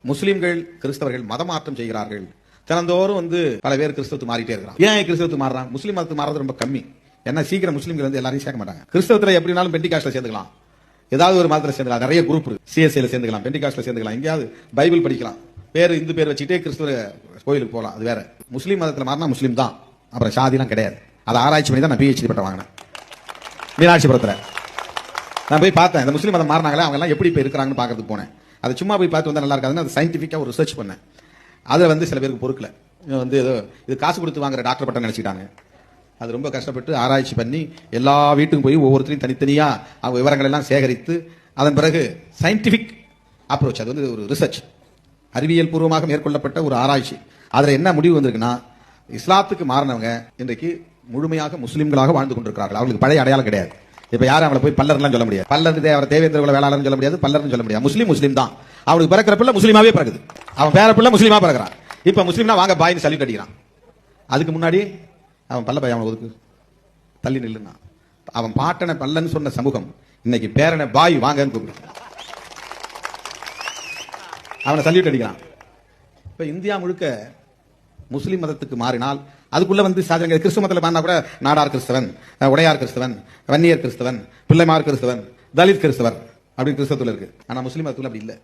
முஸ்லிம்கள் கிறிஸ்தவர்கள் மதமாற்றம் செய்கிறார்கள். தினந்தோறும் பல பேர் கிறிஸ்தவத்துக்கு மாறிட்டே இருக்கிறான். ஏன் கிறிஸ்தவத்துக்கு மாறுறான்? முஸ்லீம் மதத்துக்கு மாறது ரொம்ப கம்மி. ஏன்னா சீக்கிரம் முஸ்லீம்கள் எல்லாரையும் சேர்க்க மாட்டாங்க. கிறிஸ்தவத்துல எப்படினாலும் பெண்டிகாஸ்ட்ல சேர்ந்துக்கலாம், ஏதாவது ஒரு மதத்துல சேர்ந்துக்கலாம். நிறைய குரூப் இருக்கு. சிஎஸ்ஐல சேர்ந்துக்கலாம், பெண்டிகாஸ்ட்ல சேர்ந்துக்கலாம், எங்கேயாவது பைபிள் படிக்கலாம், பேர் இந்து பேர் வச்சுட்டே கிறிஸ்தவ கோயிலுக்கு போகலாம். அது வேற. முஸ்லீம் மதத்துல மாறினா முஸ்லீம் தான், அப்புறம் சாதிலாம் கிடையாது. அதை ஆராய்ச்சி பண்ணி தான் நான் PhD பட்டம் வாங்கினேன் மீனாட்சிபுரத்துல. நான் போய் பார்த்தேன் இந்த முஸ்லீம் மதம் மாறினாங்களே அவங்க எல்லாம் எப்படி இப்ப இருக்கிறாங்கன்னு பாக்கிறதுக்கு போனேன். அதை சும்மா போய் பார்த்து வந்தா நல்லா இருக்காதுன்னு அதை சயின்டிஃபிக்கா ஒரு ரிசர்ச் பண்ணேன். அதுல சில பேருக்கு பொறுக்கல, ஏதோ இது காசு கொடுத்து வாங்குற டாக்டர் பட்டம் நினைச்சிட்டாங்க. அது ரொம்ப கஷ்டப்பட்டு ஆராய்ச்சி பண்ணி எல்லா வீட்டுக்கும் போய் ஒவ்வொருத்தரையும் தனித்தனியா அவங்க விவரங்கள் எல்லாம் சேகரித்து அதன் பிறகு சயின்டிபிக் அப்ரோச், அது ஒரு ரிசர்ச், அறிவியல் பூர்வமாக மேற்கொள்ளப்பட்ட ஒரு ஆராய்ச்சி. அதுல என்ன முடிவு வந்திருக்குன்னா, இஸ்லாத்துக்கு மாறினவங்க இன்றைக்கு முழுமையாக முஸ்லிம்களாக வாழ்ந்து கொண்டிருக்கிறார்கள். அவங்களுக்கு பழைய அடையாளம் கிடையாது. இப்ப யாரும் அவளை போய் பல்லர்லாம் சொல்ல முடியாது. பல்லர் தேவேந்திர குல வேளாளர்னு சொல்ல முடியாது, பல்லர்னு சொல்ல முடியாது. முஸ்லீம் தான். அவனுக்கு பிறக்கிற பிள்ளை முஸ்லீமாவே பிறகுது. அவன் பேர பிள்ளை முஸ்லீமா பிறகுறான். இப்ப முஸ்லீம்னா வாங்க பாய்னு சல்யூட் அடிக்கிறான். அதுக்கு முன்னாடி அவன் பல்ல பையன் ஒதுக்கு தள்ளி நில்லுன்னா, அவன் பாட்டனை பல்லன்னு சொன்ன சமூகம் இன்னைக்கு பேரனை பாய் வாங்கன்னு கூப்பிடு, அவனை சல்யூட் அடிக்கிறான். இப்ப இந்தியா முழுக்க முஸ்லிம் மதத்துக்கு மாறினால் அதுக்குள்ள கிறிஸ்துவ மதத்தில் மாறினா கூட நாடார் கிறிஸ்தவன், உடையார் கிறிஸ்தவன், வன்னியர் கிறிஸ்தவன், பிள்ளைமார் கிறிஸ்தவன், தலித் கிறிஸ்தவர் அப்படின்னு கிறிஸ்தவத்துல இருக்கு. ஆனா முஸ்லிம் மதத்துல அப்படி இல்லை.